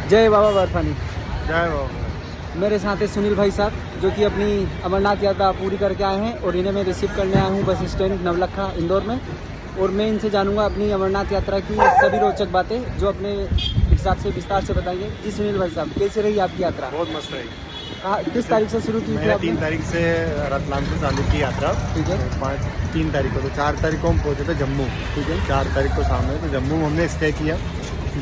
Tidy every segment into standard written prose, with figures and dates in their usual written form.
जय बाबा बर्फानी। जय बाबा। मेरे साथ है सुनील भाई साहब, जो कि अपनी अमरनाथ यात्रा पूरी करके आए हैं और इन्हें मैं रिसीव करने आया हूँ बस स्टैंड नवलखा इंदौर में। और मैं इनसे जानूंगा अपनी अमरनाथ यात्रा की सभी रोचक बातें, जो अपने हिसाब से विस्तार से बताएंगे। जी सुनील भाई साहब, कैसी रही आपकी यात्रा? बहुत मस्त रही। कहाँ, किस तारीख से शुरू की थी मैंने आपने? 3 तारीख से रतलाम से चालू की यात्रा। ठीक है। 3 तारीख को, तो 4 तारीख को हम पहुँचे थे जम्मू। ठीक है। 4 तारीख को शाम में तो जम्मू में हमने स्टे किया।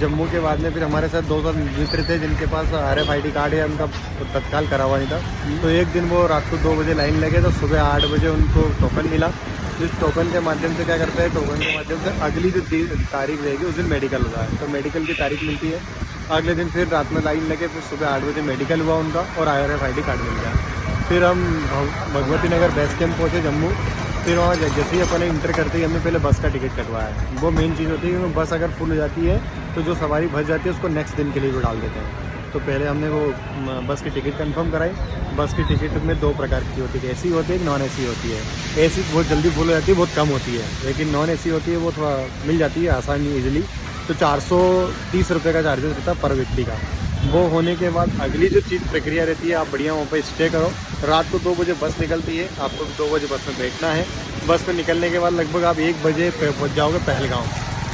जम्मू के बाद में फिर हमारे साथ 2 मित्र थे जिनके पास RFID कार्ड या उनका तत्काल करा हुआ नहीं था। तो एक दिन वो रात को 2 बजे लाइन लगे, तो सुबह 8 बजे उनको टोकन मिला। जिस टोकन के माध्यम से क्या करते हैं, टोकन के माध्यम से अगली जो तारीख रहेगी उस दिन मेडिकल होगा है, तो मेडिकल की तारीख मिलती है। अगले दिन फिर रात में लाइन लगे, फिर सुबह 8 बजे मेडिकल हुआ उनका और RFID कार्ड मिल गया। फिर हम भगवती नगर बेस कैंप पहुँचे जम्मू। फिर वहाँ जैसे ही अपन इंटर करते ही हमने पहले बस का टिकट कटवाया। वो मेन चीज़ होती है, क्योंकि बस अगर फुल हो जाती है तो जो सवारी बच जाती है उसको नेक्स्ट दिन के लिए भी डाल देते हैं। तो पहले हमने वो बस की टिकट कंफर्म कराई। बस की टिकट में 2 प्रकार की होती है, AC होती है, नॉन AC होती है। AC बहुत जल्दी फुल हो जाती है, बहुत कम होती है, लेकिन नॉन AC होती है वो थोड़ा मिल जाती है आसानी ईजिली। तो 430 रुपये का चार्जेस रहता है पर व्यक्ति का। वो होने के बाद अगली जो चीज़ प्रक्रिया रहती है, आप बढ़िया वहाँ पर स्टे करो। रात को 2 बजे बस निकलती है, आपको 2 बजे बस में बैठना है। बस में निकलने के बाद लगभग आप 1 बजे पहुँच जाओगे पहलगाँव।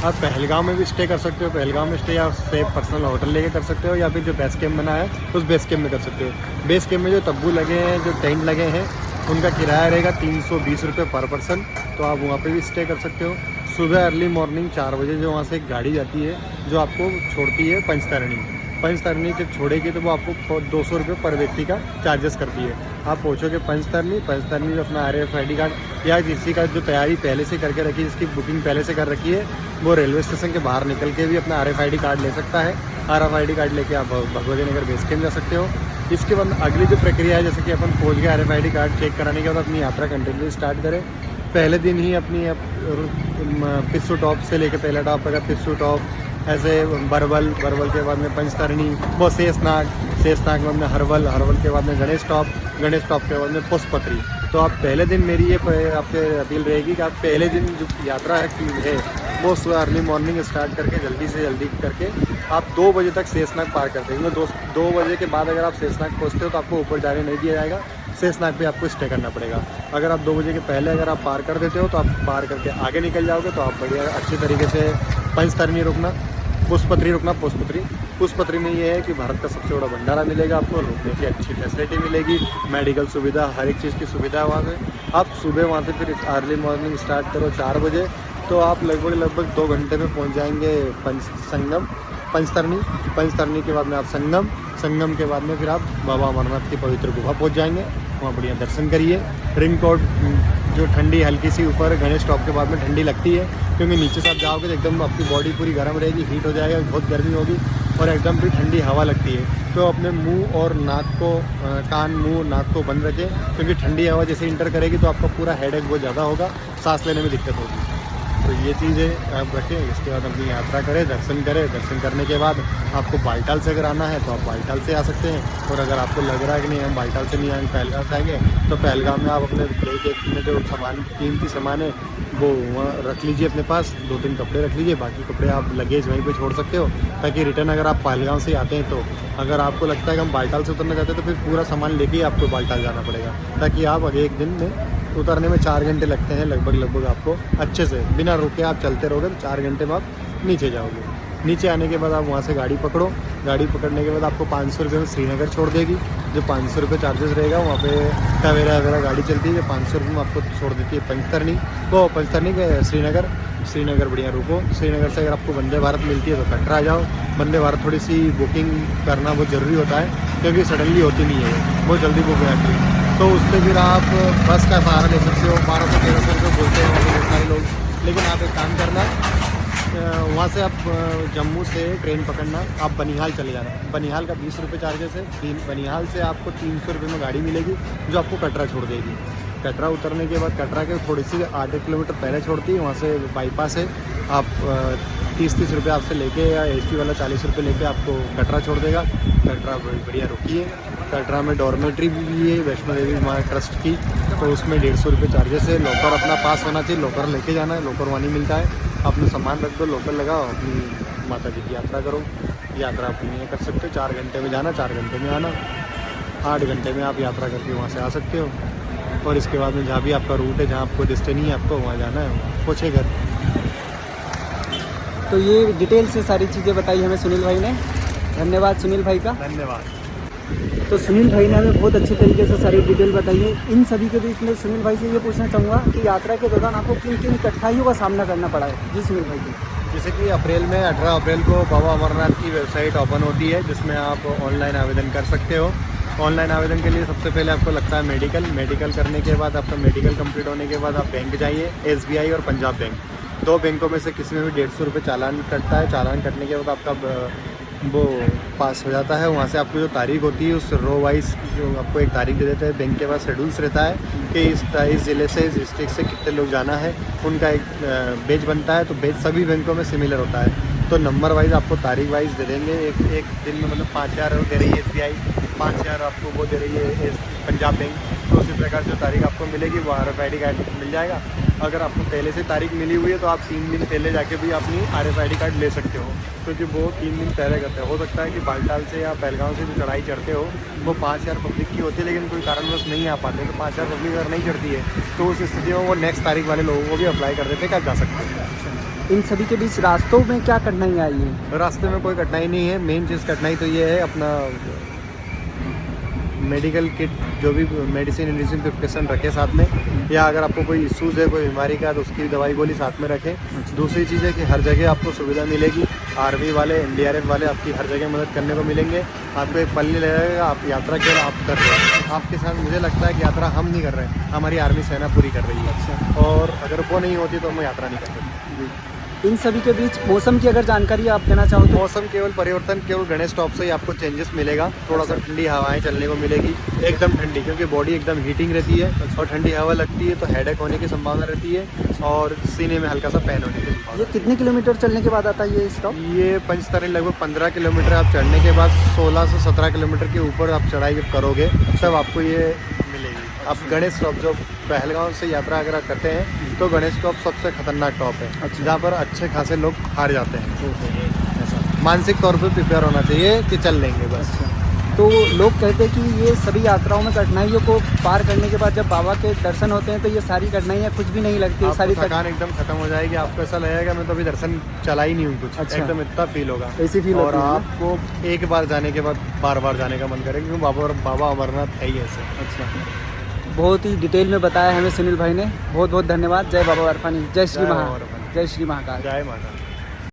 आप पहलगाँव में भी स्टे कर सकते हो। पहलगाँव में स्टे आप सेफ पर्सनल होटल लेके कर सकते हो, या फिर जो बेस कैंप बना है उस बेस कैंप में कर सकते हो। बेस कैंप में जो तब्बू लगे हैं, जो टेंट लगे हैं, उनका किराया रहेगा 320 रुपये पर पर्सन। तो आप वहाँ पे भी स्टे कर सकते हो। सुबह अर्ली मॉर्निंग 4 बजे जो वहाँ से एक गाड़ी जाती है जो आपको छोड़ती है पंचतरणी जब छोड़ेगी तो वो आपको 200 रुपये पर व्यक्ति का चार्जेस करती है। आप पहुँचोगे पंचतरणी में अपना RFID कार्ड या किसी का जो तैयारी पहले से करके रखी है, जिसकी बुकिंग पहले से कर रखी है, वो रेलवे स्टेशन के बाहर निकल के भी अपना RFID कार्ड ले सकता है। RFID कार्ड लेके आप भगवती नगर बेस कैंप जा सकते हो। इसके बाद अगली जो प्रक्रिया है, जैसे कि अपन पहुँच गए, RFID कार्ड चेक कराने के बाद अपनी यात्रा कंटिन्यू स्टार्ट करें। पहले दिन ही अपनी पिस्सू टॉप से लेके पहला टॉप अगर पिस्सू टॉप, ऐसे बरवल के बाद में पंचतरणी, वो शेषनाग में अपने हरवल के बाद में गणेश टॉप के बाद में पुष्पपत्री। तो आप पहले दिन, मेरी ये आपसे अपील रहेगी कि आप पहले दिन जो यात्रा है वो सुबह अर्ली मॉर्निंग स्टार्ट करके जल्दी करके आप 2 बजे तक शेषनाग पार करते हैं। 2 बजे के बाद अगर आप शेषनाग पहुँचते हो तो आपको ऊपर जाने नहीं दिया जाएगा। शेषनाग पे आपको स्टे करना पड़ेगा। अगर आप 2 बजे के पहले अगर आप पार कर देते हो तो आप पार करके आगे निकल जाओगे, तो आप बढ़िया अच्छी तरीके से पंचतरणी रुकना, पुष्पपत्री में ये है कि भारत का सबसे बड़ा भंडारा मिलेगा आपको, रुकने की अच्छी फैसिलिटी मिलेगी, मेडिकल सुविधा, हर एक चीज़ की सुविधा है वहाँ से। आप सुबह वहाँ से फिर अर्ली मॉर्निंग स्टार्ट करो 4 बजे, तो आप लगभग 2 घंटे में पहुँच जाएंगे पंचतरणी के बाद में आप संगम के बाद में फिर आप बाबा अमरनाथ की पवित्र गुफा पहुँच जाएंगे। वहाँ बढ़िया दर्शन करिए। रिंग कोड जो ठंडी हल्की सी ऊपर गणेश टॉप के बाद में ठंडी लगती है, क्योंकि नीचे से आप जाओगे तो एकदम आपकी बॉडी पूरी गर्म रहेगी, हीट हो जाएगा, बहुत गर्मी होगी और एकदम भी ठंडी हवा लगती है। तो अपने मुंह और नाक को, कान, मुंह, नाक को बंद रखें, क्योंकि ठंडी हवा जैसे इंटर करेगी तो आपका पूरा हेडेक बहुत ज़्यादा होगा, सांस लेने में दिक्कत होगी। तो ये चीज़ें आप रखें। इसके बाद अपनी यात्रा करें, दर्शन करने के बाद आपको बालटाल से अगर आना है तो आप बालटाल से आ सकते हैं। और अगर आपको लग रहा है कि नहीं हम बालटाल से नहीं आएंगे, पहलगाम से आएंगे, तो पहलगाम में आप अपने में जो कीमती सामान है वो वहाँ रख लीजिए अपने पास। 2-3 कपड़े रख लीजिए, बाकी कपड़े आप लगेज वहीं पे छोड़ सकते हो, ताकि रिटर्न अगर आप पहलगाम से आते हैं तो अगर आपको लगता है कि हम बालटाल से उतरना चाहते हैं तो फिर पूरा सामान लेके ही आपको बालटाल जाना पड़ेगा, ताकि आप अगले एक दिन में उतरने में 4 घंटे लगते हैं लगभग आपको। अच्छे से बिना रुके आप चलते रहोगे तो 4 घंटे में आप नीचे जाओगे। नीचे आने के बाद आप वहाँ से गाड़ी पकड़ो। गाड़ी पकड़ने के बाद आपको 500 रुपये में श्रीनगर छोड़ देगी। जो 500 रुपये चार्जेस रहेगा वहाँ पे टवेरा वगैरह गाड़ी चलती है, जो 500 रुपये में आपको छोड़ देती है पंचतरणी के श्रीनगर बढ़िया रुको। श्रीनगर से अगर आपको वंदे भारत मिलती है तो कटरा आ जाओ। वंदे भारत थोड़ी सी बुकिंग करना बहुत ज़रूरी होता है, क्योंकि सडनली होती नहीं है, बहुत जल्दी बुक हो जाती है। तो उससे फिर आप बस का सहारा ले सकते हो। 1200-1300 रुपये बोलते हैं बहुत सारे लोग, लेकिन आप एक काम करना, वहाँ से आप जम्मू से ट्रेन पकड़ना, आप बनिहाल चले जाना। बनिहाल का 20 रुपये चार्जेस है। बनिहाल से आपको 300 रुपये में गाड़ी मिलेगी जो आपको कटरा छोड़ देगी। कटरा उतरने के बाद कटरा के थोड़ी सी आधे किलोमीटर पहले छोड़ती है, वहाँ से बाईपास है। आप 30 रुपये आपसे लेके, या AC वाला 40 रुपये लेके आपको कटरा छोड़ देगा। कटरा बढ़िया रुकी है। कटरा में डॉर्मेट्री भी है वैष्णो देवी माँ ट्रस्ट की, तो उसमें 150 रुपये चार्जेस है। लॉकर अपना पास होना चाहिए, लॉकर लेके जाना है, लॉकर वहाँ नहीं मिलता है। अपना सामान रख दो, लॉकर लगाओ, अपनी माता जी की यात्रा करो। यात्रा अपनी ये कर सकते हो। 4 घंटे में जाना, 4 घंटे में आना, 8 घंटे में आप यात्रा करके वहाँ से आ सकते हो। और इसके बाद में जहाँ भी आपका रूट है, जहाँ आपको डेस्टिनी है, आपको वहाँ जाना है, वहाँ पहुँचे घर। तो ये डिटेल से सारी चीज़ें बताई हमें सुनील भाई ने। धन्यवाद सुनील भाई का। धन्यवाद। तो सुनील भाई ने हमें बहुत अच्छे तरीके से सारी डिटेल बताई है। इन सभी के बीच में सुनील भाई से ये पूछना चाहूँगा कि यात्रा के दौरान आपको किन किन कठिनाइयों का सामना करना पड़ा है। जी सुनील भाई जी। जैसे कि अप्रैल में 18 अप्रैल को बाबा अमरनाथ की वेबसाइट ओपन होती है, जिसमें आप ऑनलाइन आवेदन कर सकते हो। ऑनलाइन आवेदन के लिए सबसे पहले आपको लगता है मेडिकल करने के बाद आपका मेडिकल कंप्लीट होने के बाद आप बैंक जाइए। SBI और पंजाब बैंक, 2 बैंकों में से किसी में भी 150 रुपये चालान कटता है। चालान कटने के बाद आपका वो पास हो जाता है। वहाँ से आपको जो तारीख होती है उस रो वाइज जो आपको एक तारीख दे देते हैं। बैंक के पास शेड्यूल्स रहता है कि इस ज़िले से, इस डिस्ट्रिक्ट से कितने लोग जाना है, उनका एक बैच बनता है। तो बैच सभी बैंकों में सिमिलर होता है। तो नंबर वाइज आपको तारीख वाइज दे देंगे। एक दिन में मतलब 5,000 दे रही है SBI, 5,000 आपको वो दे रही है पंजाब बैंक। तो उसी प्रकार जो तारीख आपको मिलेगी वो RFID कार्ड मिल जाएगा। अगर आपको पहले से तारीख मिली हुई है तो आप 3 दिन पहले जाके भी अपनी RFID कार्ड ले सकते हो, क्योंकि वो 3 दिन पहले करते हैं। हो सकता है कि बालटाल से या पहलगांव से जो चढ़ाई चढ़ते हो वो 5,000 पब्लिक की होती है, लेकिन कोई कारणवश नहीं आ पाते। तो 5,000 पब्लिक अगर नहीं चढ़ती है तो उस स्थिति में वो नेक्स्ट तारीख वाले लोगों को भी अप्लाई कर देते हैं कि आप जा सकते हैं। इन सभी के बीच रास्तों में क्या कठिनाई आई है? रास्ते में कोई कठिनाई नहीं है। मेन चीज़ कठिनाई तो ये है अपना मेडिकल किट, जो भी मेडिसिन प्रिपरेशन रखें साथ में, या अगर आपको कोई इश्यूज़ है कोई बीमारी का तो उसकी दवाई गोली साथ में रखें। दूसरी चीज़ है कि हर जगह आपको सुविधा मिलेगी। आर्मी वाले, NDRF वाले आपकी हर जगह मदद करने को मिलेंगे। आपको एक पल नहीं लगेगा आप यात्रा केवल आप कर रहे हैं। आपके साथ मुझे लगता है कि यात्रा हम नहीं कर रहे हैं, हमारी आर्मी सेना पूरी कर रही है। और अगर वो नहीं होती तो हम यात्रा नहीं कर सकते। इन सभी के बीच मौसम की अगर जानकारी आप देना चाहो तो? मौसम केवल परिवर्तन केवल गणेश टॉप से ही आपको चेंजेस मिलेगा। थोड़ा सा ठंडी हवाएं चलने को मिलेगी, एकदम ठंडी, क्योंकि बॉडी एकदम हीटिंग रहती है और ठंडी हवा लगती है तो हेडेक होने की संभावना रहती है और सीने में हल्का सा पेन होने की संभावना। ये कितने किलोमीटर चलने के बाद आता है ये स्टॉप? ये पंचतरणी लगभग 15 किलोमीटर आप चढ़ने के बाद 16 से 17 किलोमीटर के ऊपर आप चढ़ाई जब करोगे तब आपको ये मिलेगी। अब गणेश टॉप जो पहलगांव से यात्रा अगर आप करते हैं तो गणेश टॉप सबसे खतरनाक टॉप है। अच्छा। जहाँ पर अच्छे खासे लोग हार जाते हैं। मानसिक तौर पर प्रिपेयर होना चाहिए कि चल लेंगे बस। तो लोग कहते हैं कि ये सभी यात्राओं में कठिनाइयों को पार करने के बाद जब बाबा के दर्शन होते हैं तो ये सारी कठिनाइयाँ कुछ भी नहीं लगती, आपको सारी थकान एकदम खत्म हो जाएगी। आपको ऐसा लगेगा मैं तो अभी दर्शन चला ही नहीं हूँ कुछ। अच्छा। एकदम इतना फील होगा, ऐसी फील और होती है। आपको एक बार जाने के बाद बार बार जाने का मन करेगा, क्योंकि बाबा अमरनाथ है ही ऐसे। अच्छा, बहुत ही डिटेल में बताया हमें सुनील भाई ने। बहुत बहुत धन्यवाद। जय बाबा बर्फानी, जय श्री जय महा, बाबा बर्फानी। जय श्री महाकाल। जय माता।